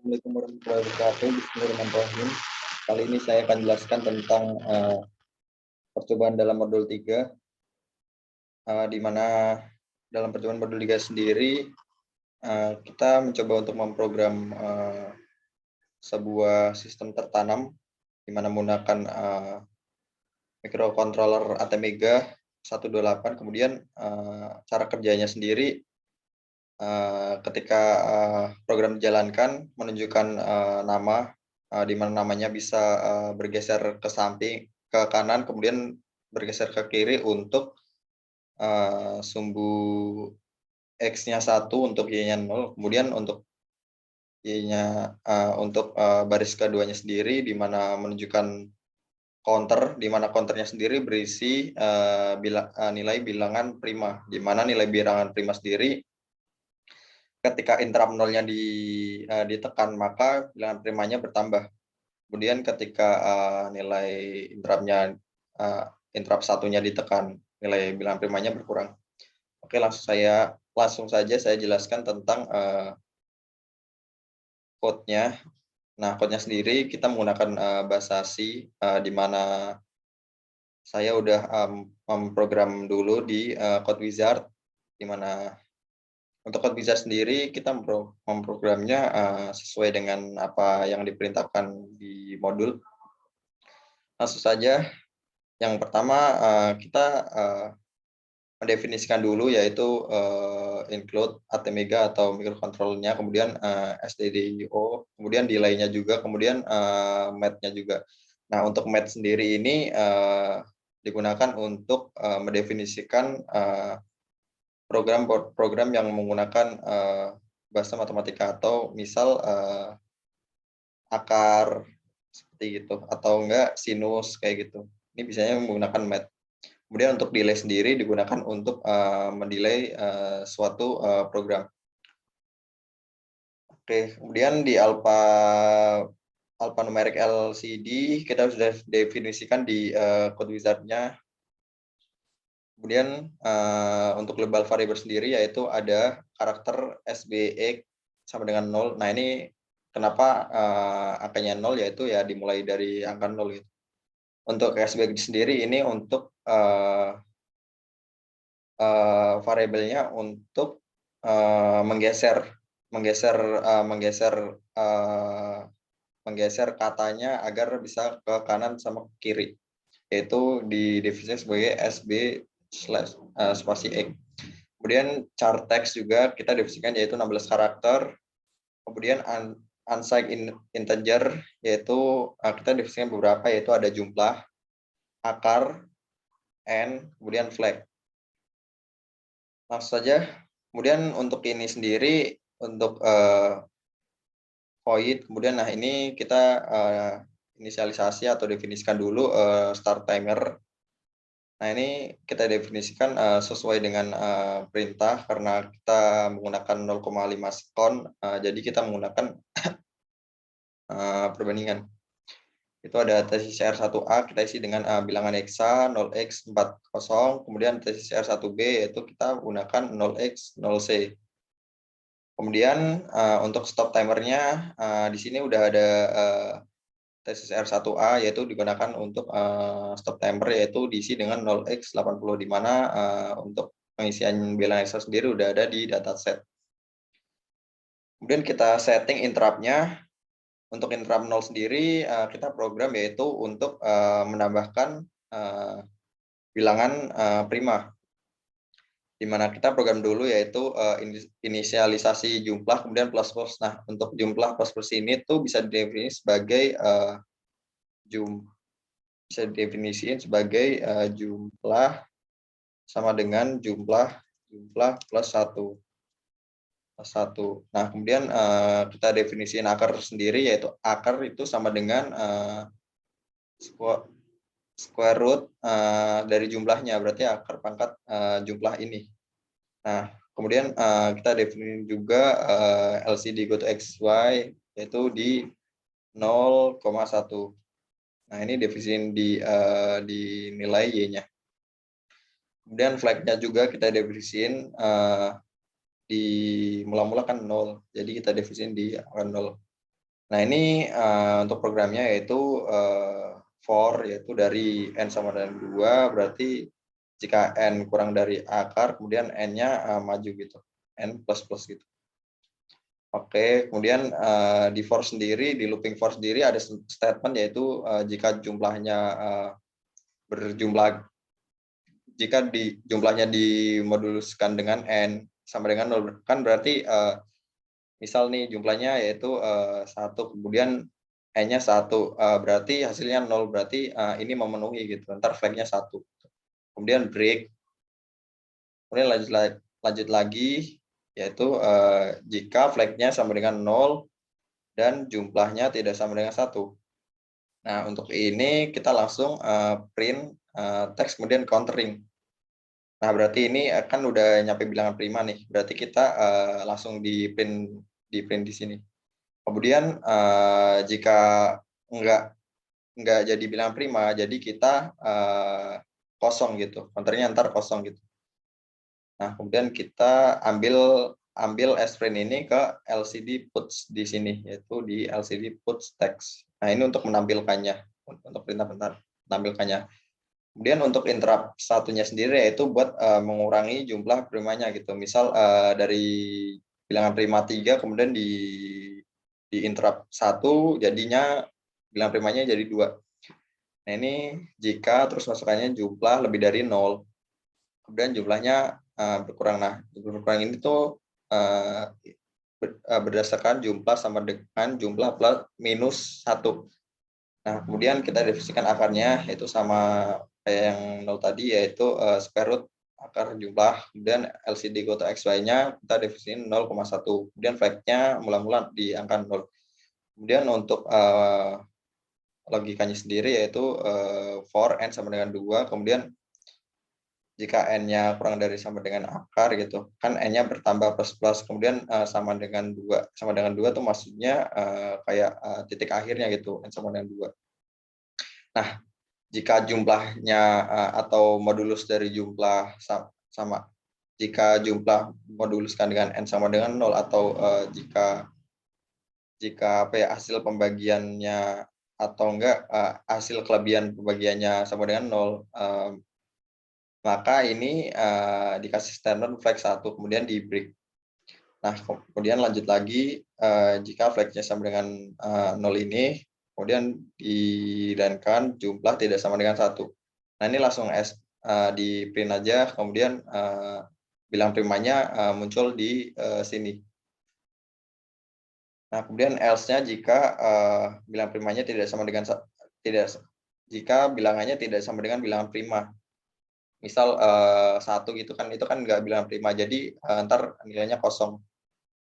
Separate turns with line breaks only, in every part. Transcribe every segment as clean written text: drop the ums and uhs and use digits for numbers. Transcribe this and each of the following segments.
Assalamualaikum warahmatullahi wabarakatuh. Bismillahirrahmanirrahim. Kali ini saya akan jelaskan tentang percobaan dalam modul 3, di mana dalam percobaan modul 3 sendiri kita mencoba untuk memprogram sebuah sistem tertanam di mana menggunakan microcontroller ATmega 128. Kemudian cara kerjanya sendiri ketika program dijalankan menunjukkan nama, di mana namanya bisa bergeser ke samping, ke kanan, kemudian bergeser ke kiri untuk sumbu X-nya 1, untuk Y-nya 0, kemudian untuk Y-nya untuk baris keduanya sendiri, di mana menunjukkan counter, di mana counternya sendiri berisi nilai bilangan prima, di mana nilai bilangan prima sendiri ketika interrupt nolnya ditekan, maka bilangan primanya bertambah. Kemudian ketika nilai interrupt satunya ditekan, nilai bilangan primanya berkurang. Oke, langsung saja saya jelaskan tentang code-nya. Nah, code-nya sendiri kita menggunakan bahasa C, di mana saya udah memprogram dulu di code wizard, di mana untuk code wizard sendiri kita memprogramnya sesuai dengan apa yang diperintahkan di modul. Langsung saja, yang pertama kita mendefinisikan dulu, yaitu include ATmega atau microcontroller-nya, kemudian stdio, kemudian delay-nya juga, kemudian math-nya juga. Nah, untuk math sendiri ini digunakan untuk mendefinisikan program yang menggunakan bahasa matematika, atau misal akar seperti itu, atau enggak sinus kayak gitu. Ini biasanya menggunakan math. Kemudian untuk delay sendiri digunakan untuk mendelay suatu program. Oke, kemudian di alphanumeric LCD kita sudah definisikan di code wizard-nya. Kemudian untuk global variable sendiri, yaitu ada karakter SBX sama dengan 0. Nah, ini kenapa angkanya 0, yaitu ya dimulai dari angka 0 gitu. Untuk SBX sendiri ini untuk variabelnya untuk menggeser katanya agar bisa ke kanan sama ke kiri, yaitu didefinisikan sebagai SB/spasi X. Kemudian char text juga kita definisikan, yaitu 16 karakter. Kemudian unsigned integer, yaitu kita definisikan beberapa, yaitu ada jumlah, akar, n, kemudian flag. Langsung saja. Kemudian untuk ini sendiri, untuk void, kemudian nah ini kita inisialisasi atau definisikan dulu start timer. Nah, ini kita definisikan sesuai dengan perintah, karena kita menggunakan 0,5 sekon, jadi kita menggunakan perbandingan. Itu ada TCCR1A, kita isi dengan bilangan hexa 0x40, kemudian TCCR1B yaitu kita gunakan 0x0c. Kemudian untuk stop timernya di sini udah ada TCCR1A, yaitu digunakan untuk stop timer, yaitu diisi dengan 0x80, di mana untuk pengisian bilangan hexa sendiri udah ada di dataset. Kemudian kita setting interrupt-nya. Untuk interrupt 0 sendiri kita program, yaitu untuk menambahkan bilangan prima, di mana kita program dulu, yaitu inisialisasi jumlah, kemudian plus plus. Nah, untuk jumlah plus plus ini tuh bisa didefinisikan jumlah sama dengan jumlah plus 1. Nah, kemudian kita definisikan akar sendiri, yaitu akar itu sama dengan square root dari jumlahnya, berarti akar pangkat jumlah ini. Nah, kemudian kita definisikan juga LCD go to XY, yaitu di 0,1. Nah, ini definisikan di nilai Y-nya. Kemudian flag-nya juga kita definisikan di mula-mula kan 0, jadi kita definisikan di angka 0. Nah, ini untuk programnya yaitu for, yaitu dari N sama dengan 2, berarti jika N kurang dari akar, kemudian N-nya maju gitu, N plus plus gitu. Oke, kemudian di for sendiri, di looping for sendiri ada statement yaitu jika jumlahnya berjumlah, jika jumlahnya dimoduluskan dengan N sama dengan 0, kan berarti misal nih jumlahnya yaitu 1, kemudian N-nya 1, berarti hasilnya 0, berarti ini memenuhi gitu, ntar flag-nya 1. Kemudian break, kemudian lanjut lagi, yaitu jika flag-nya sama dengan 0 dan jumlahnya tidak sama dengan 1. Nah, untuk ini kita langsung print teks kemudian countering. Nah, berarti ini kan udah nyampe bilangan prima nih, berarti kita langsung di print di sini. Kemudian jika enggak jadi bilangan prima, jadi kita kosong gitu, counternya ntar kosong gitu. Nah, kemudian kita ambil sprint ini ke LCD puts di sini, yaitu di LCD puts text. Nah, ini untuk menampilkannya, untuk perintah menampilkannya. Kemudian untuk interrupt satunya sendiri yaitu buat mengurangi jumlah primanya gitu. Misal dari bilangan prima 3 kemudian di interrupt 1 jadinya bilangan primanya jadi 2. Nah, ini jika terus masukannya jumlah lebih dari 0. Kemudian jumlahnya berkurang. Nah, jumlah berkurang ini tuh berdasarkan jumlah sama dengan jumlah plus minus 1. Nah, kemudian kita definisikan akarnya yaitu sama kayak yang 0 tadi, yaitu square root akar jumlah, kemudian LCD go to XY-nya kita definisikan 0,1. Kemudian flag-nya mula-mula di angka 0. Kemudian untuk logikanya sendiri yaitu for N sama dengan 2, kemudian jika N-nya kurang dari sama dengan akar gitu, kan N-nya bertambah plus-plus, kemudian sama dengan 2. Sama dengan 2 tuh maksudnya kayak titik akhirnya gitu, N sama dengan 2. Nah, jika jumlahnya atau modulus dari jumlah sama, jika jumlah moduluskan dengan N sama dengan 0, atau jika apa ya, hasil pembagiannya atau enggak hasil kelebihan pembagiannya sama dengan 0, maka ini dikasih standard flag 1, kemudian di break. Nah, kemudian lanjut lagi, jika flag-nya sama dengan 0 ini, kemudian didankan jumlah tidak sama dengan 1. Nah, ini langsung di print aja, kemudian bilang primanya muncul di sini. Nah, kemudian else-nya jika bilang primanya tidak sama dengan jika bilangannya tidak sama dengan bilangan prima. Misal 1 gitu kan, itu kan nggak bilangan prima, jadi ntar nilainya kosong.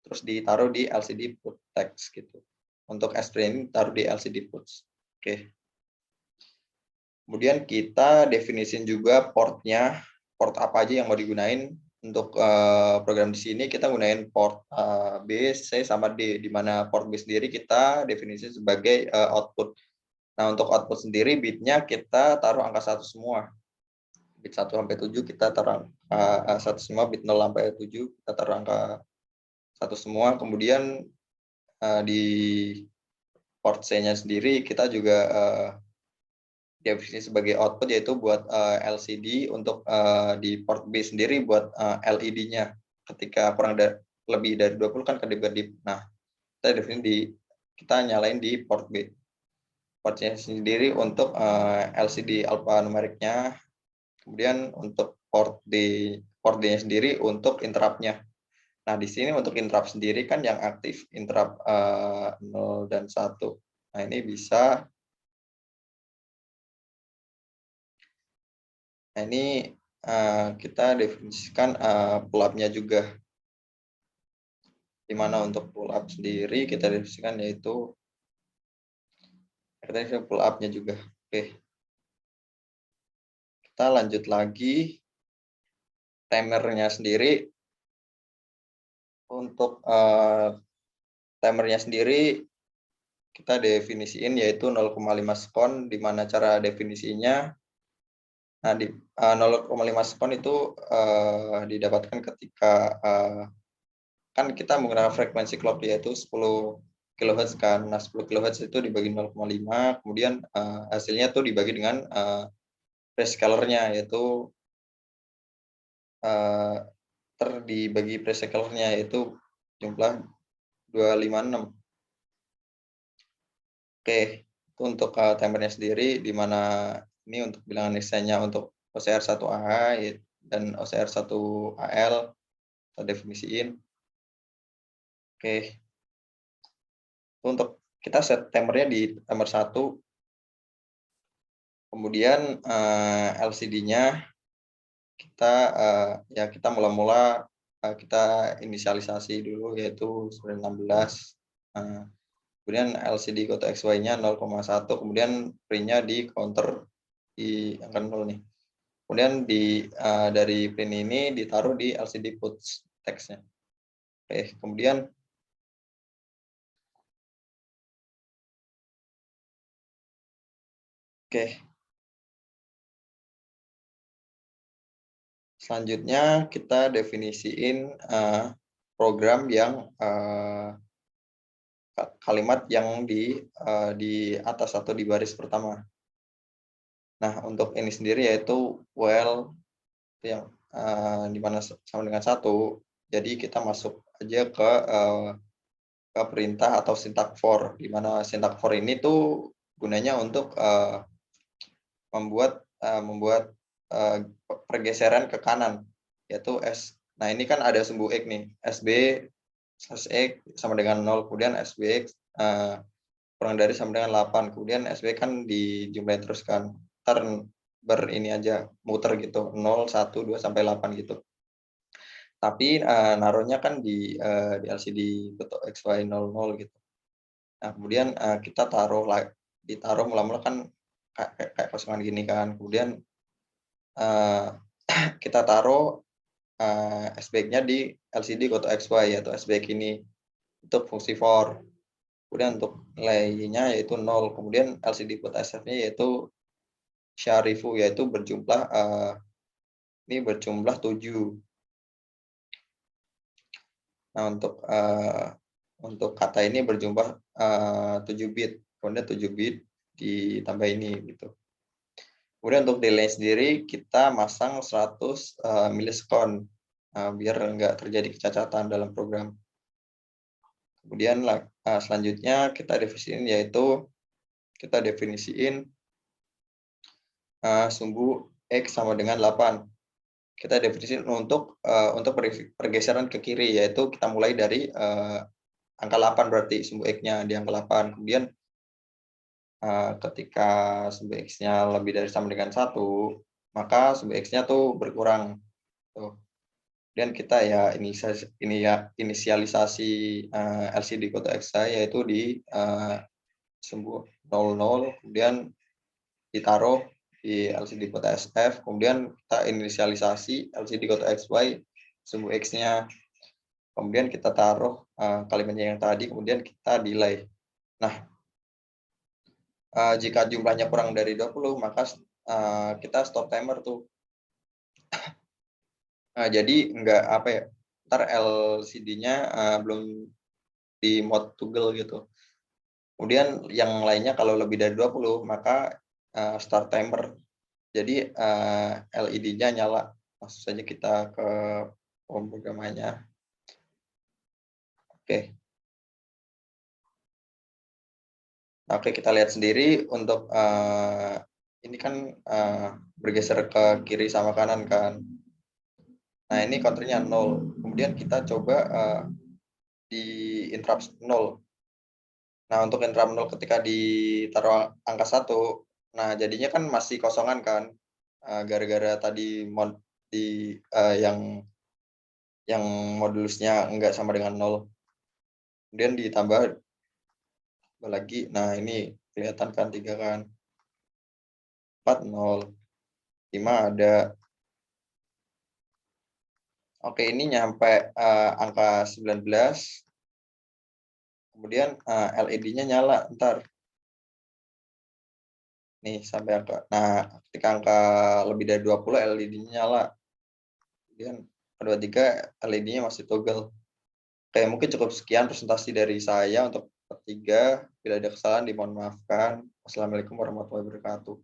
Terus ditaruh di LCD put text gitu. Untuk sprint ini taruh di LCD puts. Oke. Kemudian kita definisin juga portnya, port apa aja yang mau digunain. Untuk program di sini kita gunain port B, C, sama D, di mana port B sendiri kita definisi sebagai output. Nah, untuk output sendiri bitnya kita taruh angka 1 semua. Bit 1 sampai 7 kita taruh 1 semua, bit 0 sampai 7 kita taruh angka 1 semua. Kemudian di port C-nya sendiri kita juga definisi sebagai output, yaitu buat LCD. Untuk di port B sendiri buat LED-nya. Ketika lebih dari 20 kan kedip-kedip. Nah, kita nyalain di port B. Portnya sendiri untuk LCD alphanumericnya. Kemudian untuk port D-nya sendiri untuk interrupt-nya. Nah, di sini untuk interrupt sendiri kan yang aktif interrupt 0 dan 1. Nah, ini bisa. Nah, ini kita definisikan pull up-nya juga. Di mana untuk pull up sendiri kita definisikan yaitu pull up-nya juga. Oke. Kita lanjut lagi. Timernya sendiri. Untuk timernya sendiri kita definisiin yaitu 0,5 sekon, di mana cara definisinya. Nah, di 0,5 sekon itu didapatkan ketika kan kita menggunakan frekuensi clock yaitu 10 kHz kan. Nah, 10 kHz itu dibagi 0,5, kemudian hasilnya tuh dibagi dengan prescalernya, yaitu dibagi prescalernya yaitu jumlah 256. Oke, itu untuk timernya sendiri, di mana ini untuk bilangan desainnya untuk OCR1A dan OCR1AL kita definisiin. Oke, untuk kita set timernya di timer 1, kemudian LCD-nya kita kita mula-mula kita inisialisasi dulu yaitu 16. Kemudian LCD kode XY-nya 0,1, kemudian print-nya di counter di angka 0 nih. Kemudian dari print ini ditaruh di LCD puts text-nya. Oke, kemudian selanjutnya kita definisiin program yang kalimat yang di atas atau di baris pertama. Nah, untuk ini sendiri yaitu while yang di mana sama dengan 1, jadi kita masuk aja ke perintah atau syntax for, di mana syntax for ini tuh gunanya untuk membuat pergeseran ke kanan, yaitu Nah, ini kan ada sumbu X nih, SB X sama dengan 0, kemudian SBX kurang dari sama dengan 8, kemudian SB kan dijumlahin terus kan, ntar ini aja muter gitu, 0, 1, 2, sampai 8 gitu. Tapi naruhnya kan di LCD bentuk XY00 gitu. Nah, kemudian kita ditaruh mula-mula kan kayak kosongan gini kan, kemudian kita taruh SBX-nya di LCD kotak XY yaitu SBX ini untuk fungsi for. Kemudian untuk nilainya yaitu 0. Kemudian LCD kotak SF-nya yaitu Syarifu, yaitu berjumlah 7. Nah, untuk kata ini berjumlah 7 bit. Kemudian 7 bit ditambah ini gitu. Kemudian untuk delay sendiri kita masang 100 milisekon biar nggak terjadi kecacatan dalam program. Kemudian selanjutnya kita definisiin sumbu X sama dengan 8. Kita definisiin untuk pergeseran ke kiri, yaitu kita mulai dari angka 8 berarti sumbu X-nya di angka 8. Kemudian ketika sumbu X-nya lebih dari sama dengan 1, maka sumbu X-nya tuh berkurang. Tuh. Kemudian kita inisialisasi LCD kode XY yaitu di sumbu 00, kemudian ditaruh di LCD kode SF, kemudian kita inisialisasi LCD kode XY sumbu X-nya, kemudian kita taruh kalimatnya yang tadi, kemudian kita delay. Nah, jika jumlahnya kurang dari 20, maka kita stop timer tuh. Jadi ntar LCD-nya belum di mode toggle gitu. Kemudian yang lainnya kalau lebih dari 20, maka start timer. Jadi LED-nya nyala. Langsung saja kita ke pemrogramannya. Oke. Oke, kita lihat sendiri untuk ini kan bergeser ke kiri sama kanan kan. Nah, ini counternya 0. Kemudian kita coba di interrupt 0. Nah, untuk interrupt 0 ketika ditaruh angka 1, nah jadinya kan masih kosongan kan. Gara-gara tadi yang modulusnya enggak sama dengan 0. Kemudian ditambah lagi. Nah, ini kelihatan kan 3 kan. 4, 0. 5 ada. Oke, ini nyampe angka 19. Kemudian LED-nya nyala ntar. Nih sampai angka. Nah, ketika angka lebih dari 20 LED-nya nyala. Kemudian 23 LED-nya masih toggle. Oke, mungkin cukup sekian presentasi dari saya untuk 3. Bila ada kesalahan dimohon maafkan. Wassalamualaikum warahmatullahi wabarakatuh.